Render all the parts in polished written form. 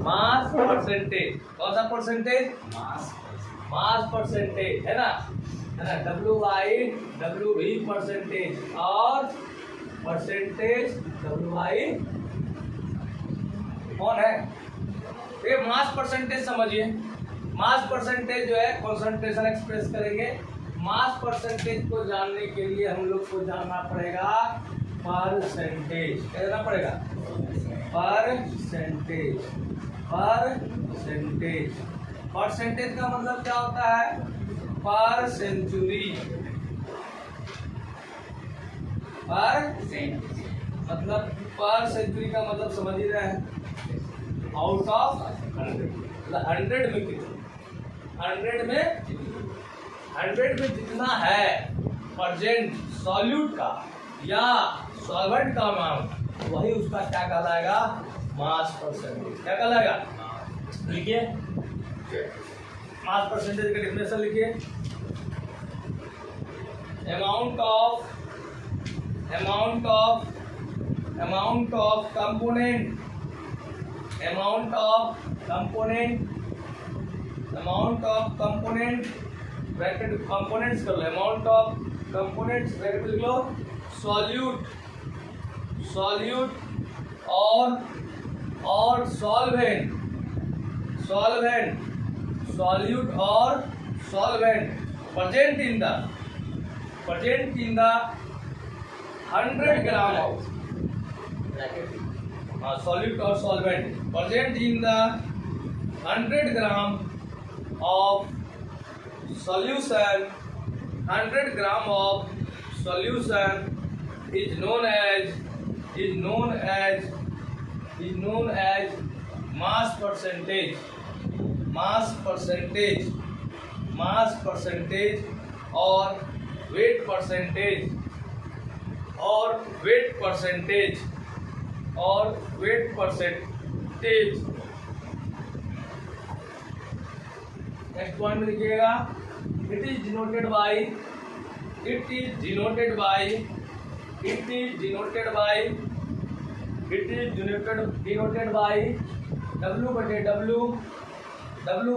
Mass percentage, कौन सा percentage? Mass percentage है ना, डब्ल्यू भी परसेंटेज और परसेंटेज डब्ल्यू कौन है? ये मास परसेंटेज समझिए। मास परसेंटेज जो है कॉन्सेंट्रेशन एक्सप्रेस करेंगे। मास परसेंटेज को जानने के लिए हम लोग को जानना पड़ेगा परसेंटेज। क्या जानना पड़ेगा? परसेंटेज। परसेंटेज परसेंटेज का मतलब क्या होता है? पर सेंचुरी। मतलब पर सेंचुरी का मतलब समझ ही रहे हैं, आउट ऑफ 100 में कितना, 100 में जितना है परसेंट सॉल्यूट का या सॉल्वेंट का अमाउंट, वही उसका क्या कहलाएगा? Mass percentage. क्या कहलाएगा? लिखिए मास परसेंटेज का डेफिनेशन लिखिए। Amount of component bracket components कर लो। अमाउंट ऑफ कंपोनेंट्स ब्रैकेट लिख लो। सॉल्यूट और सॉल्वेंट सॉल्यूट और solvent present in the 100 gram of solute और solvent present in the 100 gram of solution, 100 gram of solution is known as mass percentage और weight percentage next point में लिखिएगा। It is denoted by W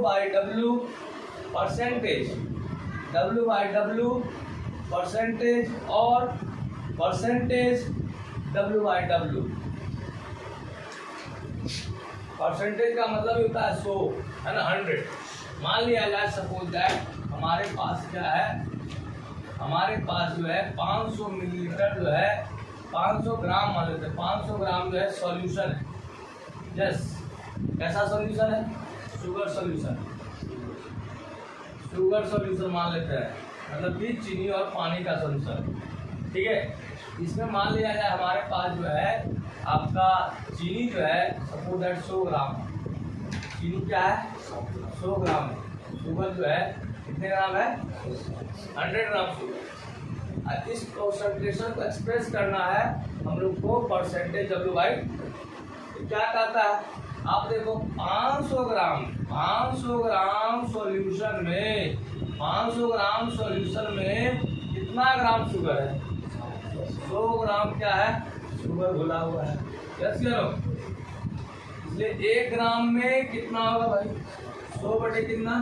by W percentage और percentage W by W। Percentage का मतलब होता है 100 है ना, 100। मान लिया जाए सपोज दैट हमारे पास क्या है, हमारे पास जो है 500 मिलीलीटर जो है 500 ग्राम मान लेते हैं, 500 ग्राम जो है सॉल्यूशन है। यस, कैसा सॉल्यूशन है? शुगर सॉल्यूशन मान लेते हैं, मतलब कि चीनी और पानी का सॉल्यूशन। ठीक है, इसमें मान लिया जाए हमारे पास जो है आपका चीनी जो है सपोज दैट 100 ग्राम। चीनी क्या है? 100 ग्राम है। शुगर जो है कितने ग्राम है? 100 ग्राम शुगर। इस कॉन्सेंट्रेशन को एक्सप्रेस करना है हम लोग को परसेंटेज W बाई। क्या कहता है? आप देखो 500 ग्राम सॉल्यूशन में कितना ग्राम शुगर है? 100 ग्राम क्या है? शुगर घुला हुआ है। यस करो, इसलिए 1 ग्राम में कितना होगा भाई? 100 बटे कितना?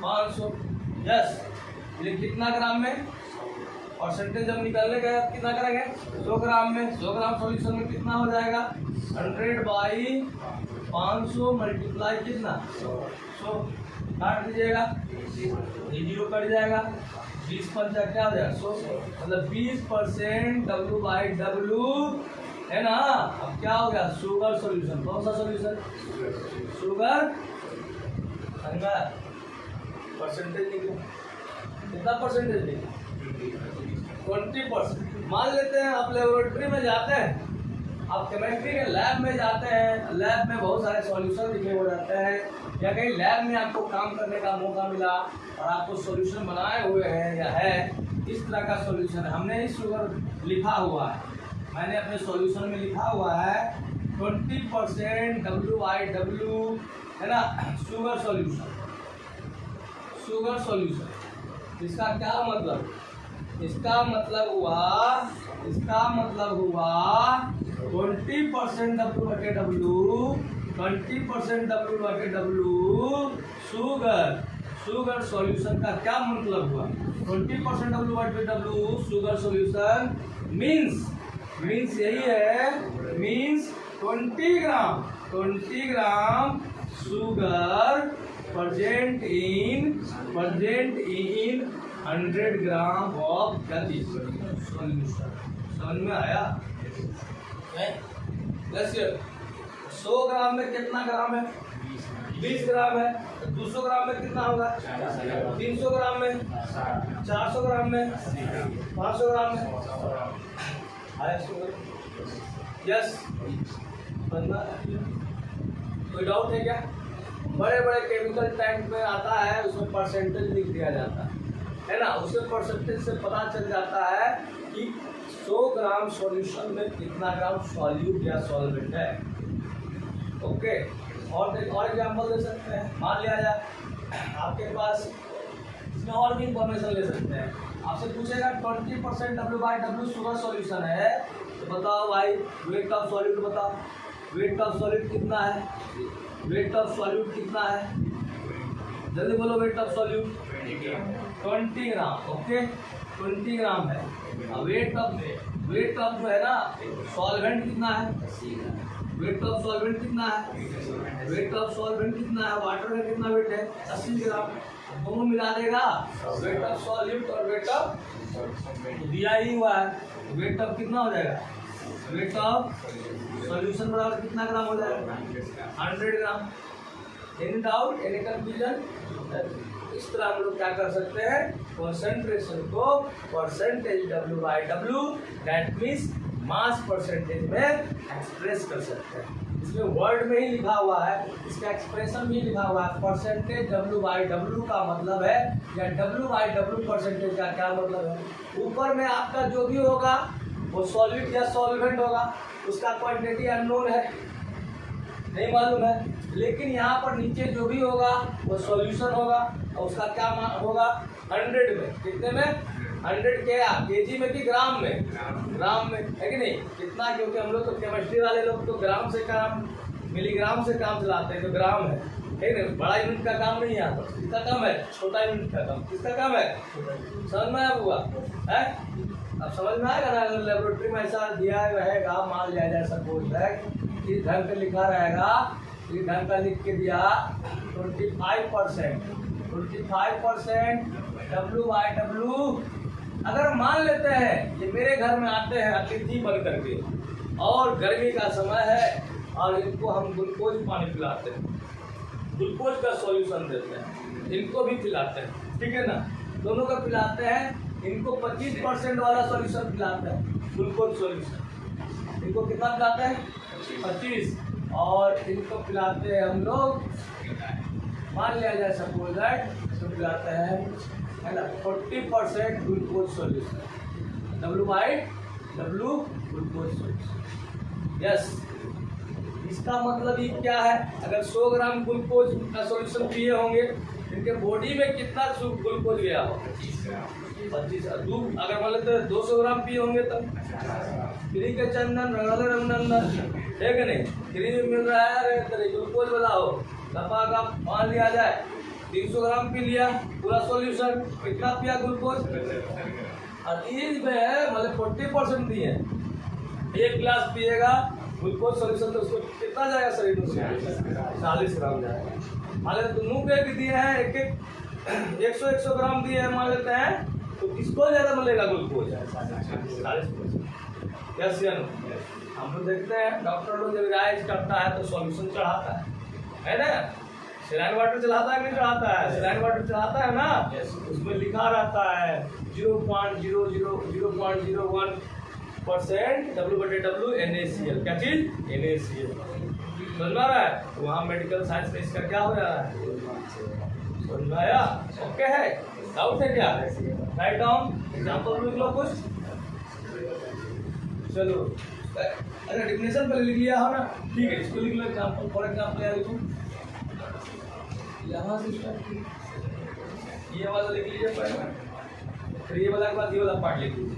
500। यस, ये कितना ग्राम में? परसेंटेज जब निकालने का कितना करेंगे? 100 ग्राम में। 100 ग्राम सॉल्यूशन में कितना हो जाएगा? 100 बाई 500 मल्टीप्लाई कितना? 100। काट दीजिएगा, ये 0 कट जाएगा। 20 पंचा क्या हो जाएगा? 100। मतलब 20% W बाई W है ना। अब क्या हो गया? Sugar solution. कौन सा सॉल्यूशन? शुगर। परसेंटेज निकला, कितना परसेंटेज निकला? 20%। मान लेते हैं आप लेबोरेटरी में जाते हैं, आप केमिस्ट्री के लैब में जाते हैं, लैब में बहुत सारे सॉल्यूशन लिखे हो जाते हैं, या कहीं लैब में आपको काम करने का मौका मिला और आपको सॉल्यूशन बनाए हुए हैं या है इस तरह का सॉल्यूशन है। हमने इस शुगर लिखा हुआ है, मैंने अपने सॉल्यूशन में लिखा हुआ है 20% W बाई W है ना, शुगर सॉल्यूशन। इसका क्या मतलब? इसका मतलब हुआ 20% W/W, 20% W/W शुगर सॉल्यूशन का क्या मतलब हुआ? 20% W/W शुगर सॉल्यूशन मीन्स यही है, means 20 gram sugar present in 100 gram of solution. समझ में आया? 100 ग्राम में कितना ग्राम है? 20 ग्राम है। 200 ग्राम में कितना होगा? 300 ग्राम में, 400 ग्राम में, 500 ग्राम में आया शुगर। यस, कोई डाउट है क्या? बड़े बड़े केमिकल टैंक में आता है, उसमें परसेंटेज लिख दिया जाता है ना, उसके परसेंटेज से पता चल जाता है कि 100 ग्राम सॉल्यूशन में कितना ग्राम सॉल्यूट या सॉल्वेंट है। ओके, और एग्जाम्पल दे सकते हैं। मान लिया जाए आपके पास, इसमें और भी इंफॉर्मेशन ले सकते हैं। आपसे पूछेगा 20% W/W शुगर सॉल्यूशन है, तो बताओ भाई वेट ऑफ सॉल्यूट बताओ। वेट ऑफ सॉल्यूट कितना है? वेट ऑफ सॉल्यूट कितना है? जल्दी बोलो। Weight of solute 20 gram. Okay, 20 ग्राम है। वेट ऑफ जो है ना सॉल्वेंट कितना है? वेट ऑफ सॉल्वेंट कितना है? वेट ऑफ सॉल्वेंट कितना है? वाटर में कितना वेट है? 80 ग्राम। दोनों मिला देगा, वेट ऑफ सॉल्यूट और वेट ऑफ दिया ही हुआ है। वेट ऑफ कितना हो जाएगा? वेट ऑफ सॉल्यूशन बराबर कितना ग्राम हो जाएगा? 100 gram. Any doubt, any confusion? इस तरह हम लोग क्या कर सकते हैं? कॉन्सेंट्रेशन को percentage W/W that means mass percentage में एक्सप्रेस कर सकते हैं। इसमें वर्ड में ही लिखा हुआ है, इसका एक्सप्रेशन भी लिखा हुआ है। परसेंटेज W/W का मतलब है, या W/W परसेंटेज का क्या मतलब है? ऊपर में आपका जो भी होगा वो सॉल्यूट या सॉल्वेंट होगा, उसका क्वांटिटी अननोन है, नहीं मालूम है। लेकिन यहाँ पर नीचे जो भी होगा वो सॉल्यूशन होगा, और उसका क्या होगा? 100 में। कितने में? 100 क्या? केजी में कि ग्राम में? ग्राम में, है कि नहीं? कितना? क्योंकि हम लोग तो केमिस्ट्री वाले लोग तो ग्राम से काम, मिलीग्राम से काम चलाते हैं, तो ग्राम है, ठीक है? बड़ा यूनिट का काम नहीं है यहाँ पर। किसका काम है? छोटा यूनिट का काम। किसका काम है? समझ में आया हुआ है? अब समझ में आएगा ना? अगर लेबोरेटरी में ऐसा दिया रहेगा, मान लिया जाए सपोज है, इस ढंग से लिखा रहेगा, इस ढंग का लिख के दिया 25% W/W। अगर मान लेते हैं ये मेरे घर में आते हैं अतिथि बन करके, और गर्मी का समय है, और इनको हम ग्लूकोज पानी पिलाते हैं, ग्लूकोज का सॉल्यूशन देते हैं, इनको भी पिलाते हैं, ठीक है ना? दोनों को पिलाते हैं। इनको 25% वाला सॉल्यूशन पिलाते हैं, ग्लूकोज सॉल्यूशन। इनको कितना पिलाते हैं? 25। और इनको पिलाते हैं हम लोग, मान लिया जाए सपोज दैट, तो पिलाते हैं, है ना, 40% glucose solution, W/W glucose solution. Yes, इसका मतलब ये क्या है? अगर 100 ग्राम ग्लूकोज का सॉल्यूशन पिए होंगे, इनके बॉडी में कितना ग्लूकोज गया हो? 25। अगर मान लेते 200 ग्राम पिए होंगे तब फ्री के चंदन रंगनंदन, ठीक है नहीं? फ्री में मिल रहा है, अरे ग्लूकोज बताओ दफा का। मान लिया जाए 300 ग्राम पी लिया पूरा सॉल्यूशन, कितना पिया ग्लूकोज? और में है मतलब 40% दिए, एक गिलास पिएगा ग्लूकोज सॉल्यूशन, तो उसको कितना जाएगा शरीर में? 40 ग्राम जाएगा। मान लेते मुँह पे भी दिए हैं, एक 100 ग्राम दिए हैं, मान लेते हैं, तो किसको ज्यादा मिलेगा ग्लूकोज? 40%। यस या नो? हम लोग देखते हैं डॉक्टर लोग जब इलाज करता है तो सॉल्यूशन चढ़ाता है ना? सलाइन वाटर चलाता है कि नहीं चढ़ाता है? सलाइन वाटर चढ़ाता है ना, उसमें लिखा रहता है 0.01% W/W NaCl। क्या चीज? NaCl। समझ में आ रहा है? वहाँ मेडिकल साइंस में इसका क्या हो रहा है? समझ में आया? ओके है? डाउट है क्या? राइट डाउन एग्जाम्पल लिख लो कुछ। चलो, अरे डेफिनेशन पहले लिख लिया हो ना, ठीक है, इसको लिख लो। एग्जाम्पल, फॉर एग्जाम्पल यार लिखो, यहाँ से स्टार्ट कीजिए। ये वाला लिख लीजिए पहले, फिर ये वाला के बाद ये वाला पार्ट लिख लीजिए,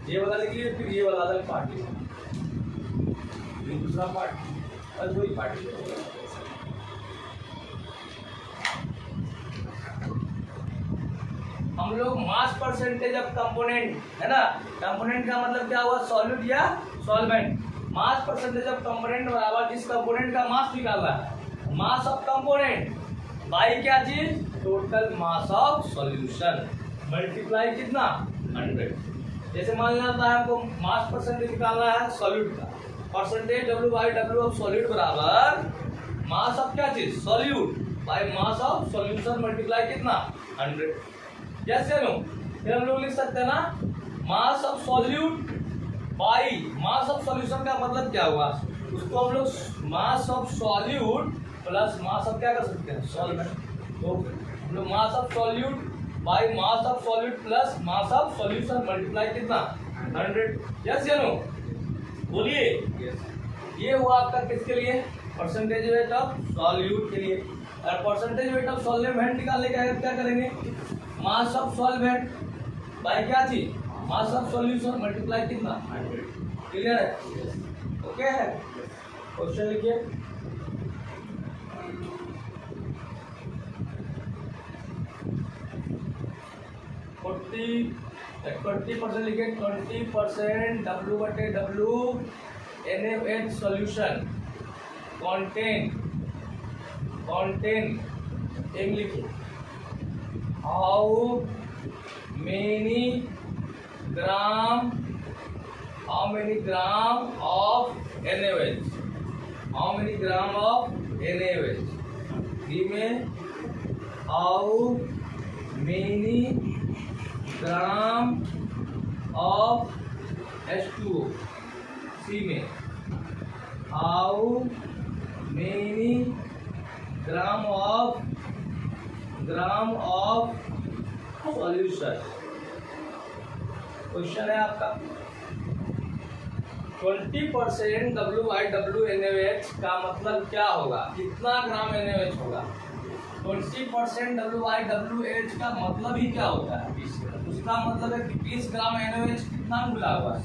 ये वाला लिख लीजिए, फिर ये वाला अलग पार्ट लिखिए। ये दूसरा पार्ट और वही पार्ट। हम लोग मास परसेंटेज ऑफ कंपोनेंट, है ना, कंपोनेंट का मतलब क्या हुआ, सॉल्यूट या solvent. Mass percentage of component बराबर जिस कंपोनेंट का मास निकालना है, मास ऑफ कंपोनेंट बाई क्या चीज, total mass of solution multiply कितना 100। जैसे मान लेना था हमको मास परसेंटेज निकालना है सॉल्यूट का, percentage W by W of solute बराबर मास ऑफ क्या चीज, solute by mass of solution multiply कितना 100। जैसे लो फिर हम लोग लिख सकते हैं ना, mass of solute by mass of solution का मतलब क्या हुआ, उसको हम लोग mass of solute plus mass of क्या कर सकते हैं, सॉल्वेंट। तो हम लोग mass of solute by mass of solute plus mass of solution multiply कितना 100। यस या नो, बोलिए। ये हुआ आपका किसके लिए, परसेंटेज वेट ऑफ सॉल्यूट के लिए। और परसेंटेज वेट ऑफ सॉल्वेंट निकालने का क्या करेंगे, मास ऑफ सॉल्वेंट बाय क्या चीज, मास ऑफ सॉल्यूशन मल्टीप्लाई कितना 100। क्लियर है, ओके है। क्वेश्चन लिखिए, ट्वेंटी परसेंट लिखे, 20% W बटे W NaOH सॉल्यूशन contain एक लिखे, how many gram of NaOH, how many gram of NaOH, B में how many gram of H2O, C में how many gram of solution. Question है आपका 20% W by W NaOH का मतलब क्या होगा, कितना ग्राम NaOH होगा। 20% W बाई WH का मतलब ही क्या होता है, उसका मतलब है कि 20 ग्राम NaOH कितना मिला हुआ है,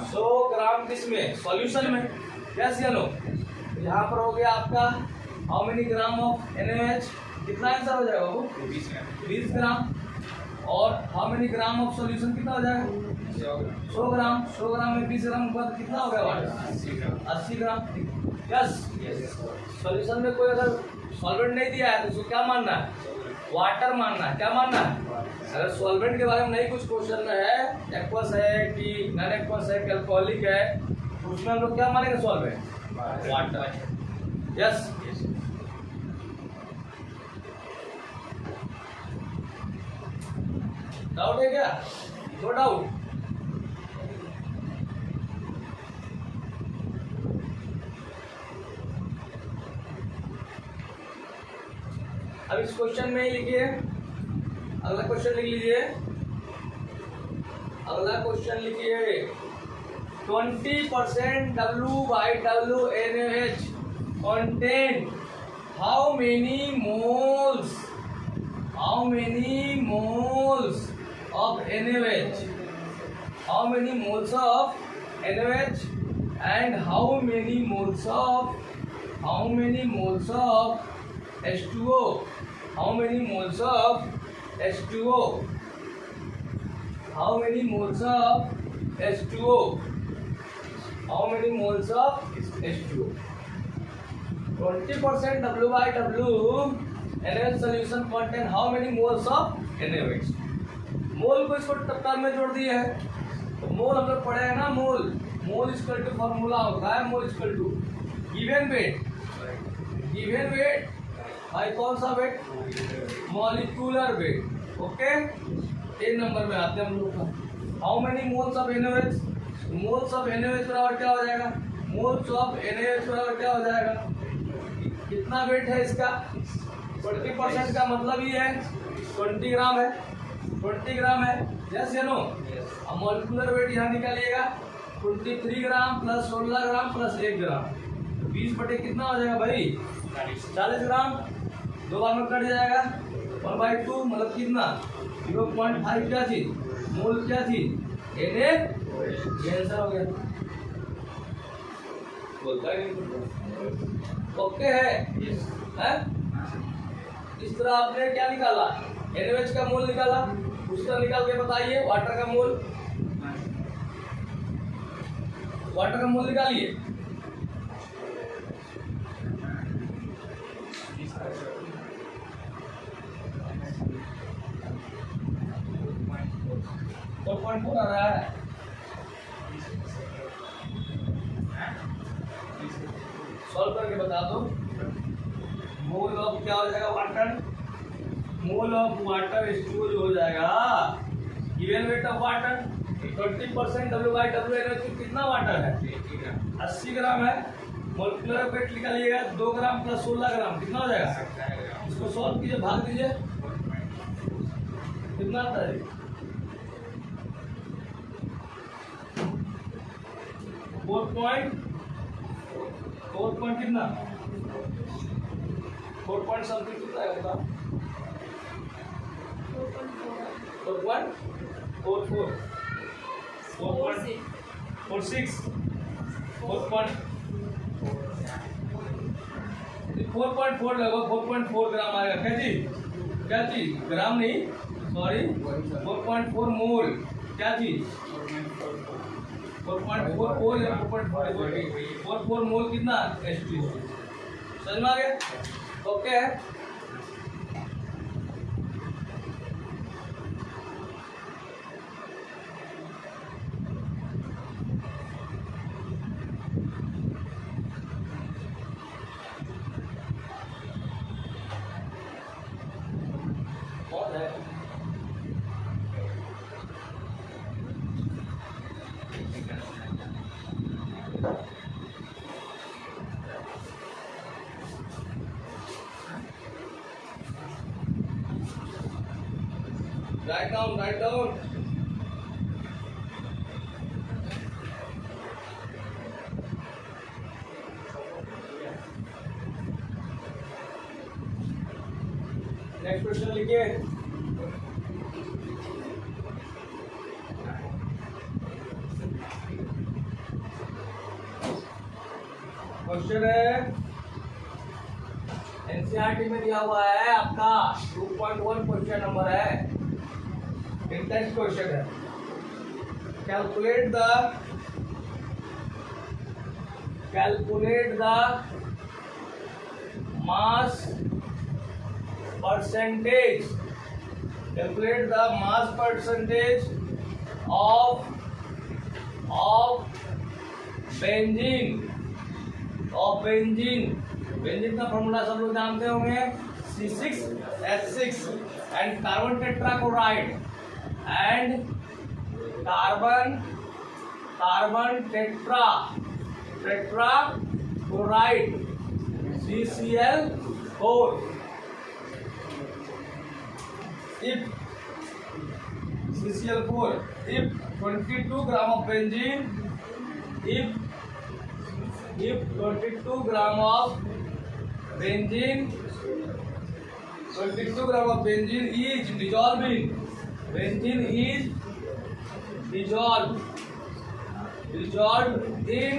100 ग्राम किसमें, सॉल्यूशन में। यस या नो, यहाँ पर हो गया आपका how many gram of NaOH, कितना आंसर हो जाएगा वो 20 ग्राम, और how many gram of solution कितना हो जाएगा 100 ग्राम। 100 ग्राम में 20 ग्राम का कितना हो गया 80 ग्राम। यस, सॉल्यूशन में कोई अगर सॉल्वेंट नहीं दिया है तो उसको क्या मानना है, वाटर मानना है। क्या मानना है, अगर सॉल्वेंट के बारे में नहीं कुछ क्वेश्चन है, एक्वस है कि नॉन एक्वस है कि अल्कोहलिक है, तो उसमें हम लोग क्या मानेंगे, सॉल्वेंट, वाटर। यस, डाउट है क्या, नो डाउट। अब इस क्वेश्चन में ही लिखिए, अगला क्वेश्चन लिख लीजिए, अगला क्वेश्चन लिखिए 20% W by W NaOH contain how many moles of NaOH, how many moles of NaOH and how many moles of H2O, how many moles of H2O, how many moles of H2O, how many moles of H2O। 20% W by W NaOH solution contain how many moles of NaOH। मोल को इसको टक्कर में जोड़ दिया है, तो मोल हम लोग पढ़े हैं ना, मोल इक्वल टू फॉर्मूला होता है mole equal to given weight भाई, कौन सा weight, molecular weight. Okay, 3 number में आते हैं हम लोग का how many moles of NaOH, moles of NaOH बराबर क्या हो जाएगा, मोल्स ऑफ NaOH बराबर क्या हो जाएगा, कितना वेट है इसका, 20% का मतलब ही है 20 ग्राम है, 20 ग्राम है। यस या नो, अब मॉलिक्यूलर वेट यहाँ निकालिएगा, 23 ग्राम प्लस 16 ग्राम प्लस 1 ग्राम, 20 बटे कितना हो जाएगा भाई 40 ग्राम, 2 बार में कट जाएगा 1/2, मतलब कितना 0.5 क्या चीज, मोल क्या चीज, NaOH। ये आंसर हो गया। बोलता ही नहीं। ओके है? इस तरह आपने क्या निकाला, NaOH का मोल निकाला, उस तरह निकाल के बताइए वाटर का मोल, वाटर का मोल निकालिए। .4 आ रहा है, सॉल्व करके बता दो। मोल ऑफ क्या हो जाएगा, water, mole of water store हो जाएगा given weight of water 20% W/WNH कितना वाटर है, 80 ग्राम है। मोलिकुलर वेट निकालिएगा 2 ग्राम प्लस 16 ग्राम कितना हो जाएगा, इसको सॉल्व कीजिए, भाग दीजिए, कितना आता है 4 कितना 4 पॉइंट समथिंग कितना है बता, 4.44 4.46 4.4 लगभग 4.4 ग्राम आएगा। क्या चीज ग्राम नहीं, सॉरी 4.4 मोल, क्या चीज 4.44 या 4.44 मोल कितना H2, समझ में आ गया? ओके है। कौन है write down नेक्स्ट क्वेश्चन लिखिए। क्वेश्चन है एनसीईआरटी में दिया हुआ है आपका 2.1 क्वेश्चन नंबर है, इंटेंस क्वेश्चन है। Calculate the mass percentage, calculate the mass percentage of benzene का फॉर्मूला सब लोग जानते होंगे C6H6 and carbon tetrachloride and carbon tetrachloride CCl4। If CCl4, if 22 gram of benzene, if 22 gram of benzene is dissolving, benzene is dissolved in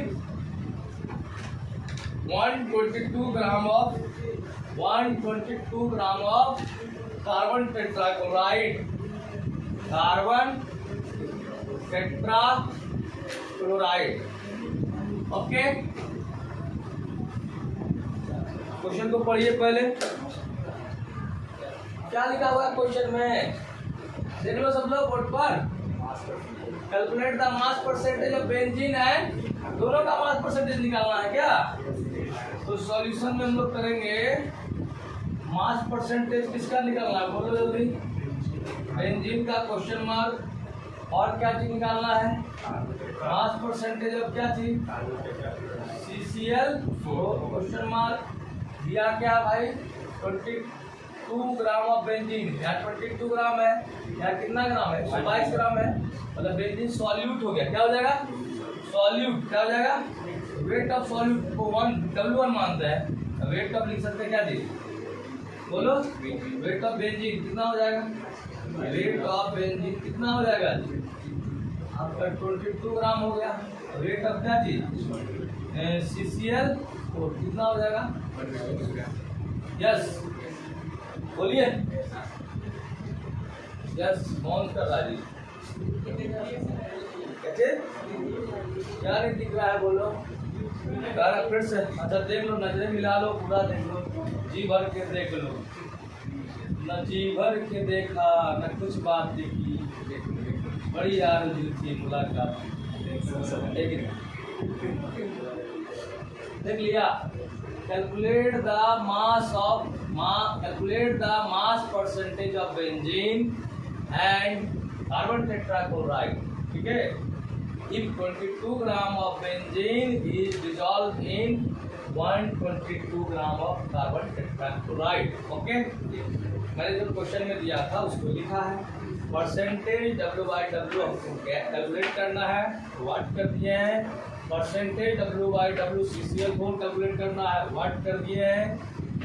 122 gram of carbon tetrachloride, okay. Question को पढ़िए पहले, क्या लिखा हुआ है क्वेश्चन में, देख लो सब लोग बोर्ड पर। Calculate the mass percentage of benzene and, दोनों का मास परसेंटेज निकालना है क्या, तो सॉल्यूशन में हम लोग करेंगे मास परसेंटेज किसका निकालना है, बोलो जल्दी, बेंजीन का क्वेश्चन मार्क, और क्या चीज निकालना है, मास परसेंटेज ऑफ क्या चीज CCl4 क्वेश्चन मार्क। दिया क्या भाई 22 ग्राम ऑफ बेंजीन, या 22 ग्राम है या कितना ग्राम है, 22 ग्राम है, मतलब बेंजीन सॉल्यूट हो गया, क्या हो जाएगा सॉल्यूट, क्या हो जाएगा, वेट ऑफ सॉल्यूट को W1 मानते हैं, वेट ऑफ लिख सकते हैं क्या चीज, बोलो वेट ऑफ बेंजीन कितना हो जाएगा, वेट ऑफ बेंजीन कितना हो जाएगा आपका 22 ग्राम हो गया। रेट ऑफ क्या चीज CCl और कितना हो जाएगा? यस बोलिए, यस कौन कर रहा है जी? कैसे क्या नहीं दिख रहा है बोलो? फिर से अच्छा देख लो, नजरें मिला लो, पूरा देख लो, जी भर के देख लो। न जी भर के देखा न कुछ बात देखी, बड़ी आरज़ू थी मुलाकात। देख लिया? Calculate the mass percentage of benzene and carbon tetrachloride. ठीक है, if 22 gram of benzene is dissolved in 122 gram of carbon tetrachloride। Okay, मैंने जो क्वेश्चन में दिया था उसको लिखा है। परसेंटेज W/W आपको कैलकुलेट करना है, वाट कर दिए हैं। परसेंटेज W/W CCl4 कैलकुलेट करना है, वाट कर दिए हैं।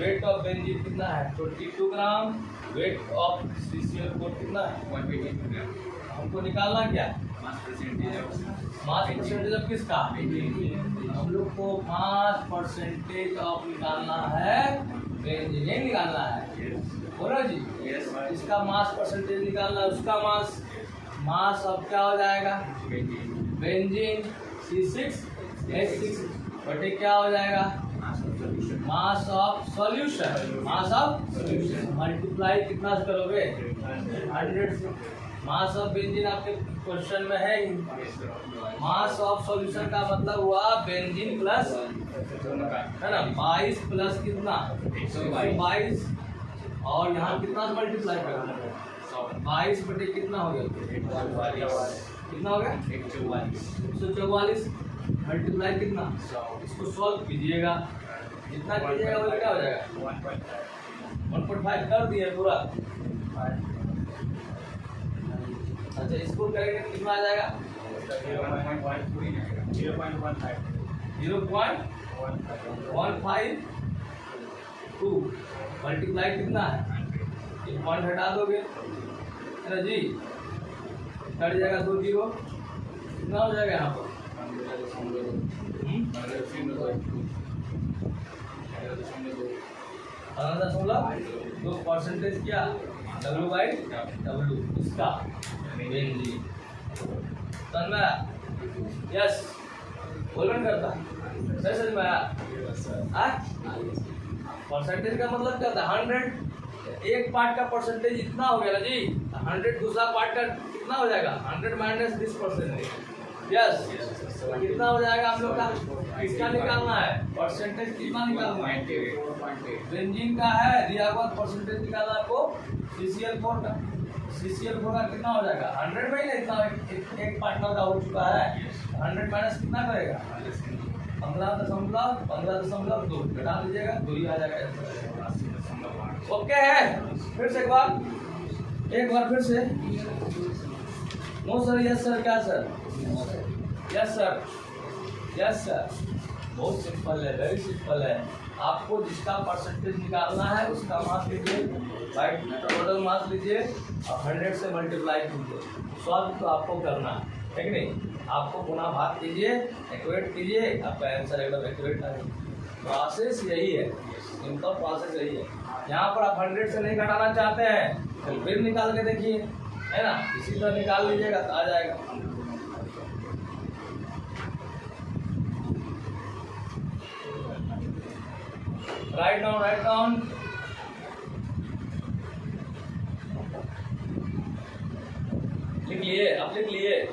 वेट ऑफ बेंजीन कितना है? 22 ग्राम। वेट ऑफ CCl4 कितना है? 120 ग्राम। हमको निकालना क्या? मास परसेंटेज ऑफ किसका? हम लोग को मास परसेंटेज ऑफ निकालना है, बेंजीन निकालना है, बोलो जी। इसका मास परसेंटेज निकालना है, उसका मास ऑफ क्या हो जाएगा? बेंजीन C6H6 बटे क्या हो जाएगा? Mass of solution. Mass of multiply कितना से करोगे? 100 से। मास ऑफ बेंजीन आपके क्वेश्चन में है ही। मास ऑफ सॉल्यूशन का मतलब हुआ बेंजीन प्लस, है ना, 22 प्लस कितना? 122। और यहाँ कितना से मल्टीप्लाई करना है? 22 बटे कितना हो गया? कितना हो गया? 144 मल्टीप्लाई कितना? इसको सॉल्व कीजिएगा, जितना कीजिएगा वो क्या हो जाएगा? 1.5 कर दिए पूरा। अच्छा, इसको करेंगे कितना आ जाएगा? 0.152 मल्टीप्लाई कितना है? एक पॉइंट हटा दोगे, है ना जी, कट जाएगा 2 जीरो। कितना हो जाएगा यहाँ पर? 15.2 परसेंटेज क्या? W/W इसका बेंजीन। तन्मय यस बोलन करता सही समझ में आया? परसेंटेज का मतलब क्या था? 100 एक पार्ट का परसेंटेज इतना हो गया ना जी, 100 दूसरा पार्ट का कितना हो जाएगा? 100 माइनस 20%। यस, कितना हो जाएगा हम लोग का? किसका निकालना है? परसेंटेज कितना निकालना है? बेंजीन का है, दिया हुआ परसेंटेज निकालना आपको CCl4 का। CCl4 का कितना हो जाएगा? 100 में ही ना, इतना एक पार्टनर का हो चुका है। 100 माइनस कितना करेगा? 15.2 घटा दीजिएगा, 2 ही आ जाएगा। ओके है, फिर से एक बार फिर से। नो सर, यस सर, क्या sir? Yes sir, yes sir. बहुत सिंपल है, वेरी सिंपल है। आपको जिसका परसेंटेज निकालना है उसका मास लीजिए, टोटल मास लीजिए और 100 से मल्टीप्लाई कीजिए। सॉल्व तो आपको करना है कि नहीं? आपको पुनः भाग कीजिए, एक्यूरेट कीजिए, आपका आंसर एकदम एक्यूरेट आएगा। प्रोसेस यही है, इनका प्रोसेस यही है। यहाँ पर आप 100 से नहीं घटाना चाहते हैं तो फिर निकाल के देखिए, है ना, इसी तरह निकाल लीजिएगा तो आ जाएगा। राइट डाउन लिख लिए, आप लिख लिए।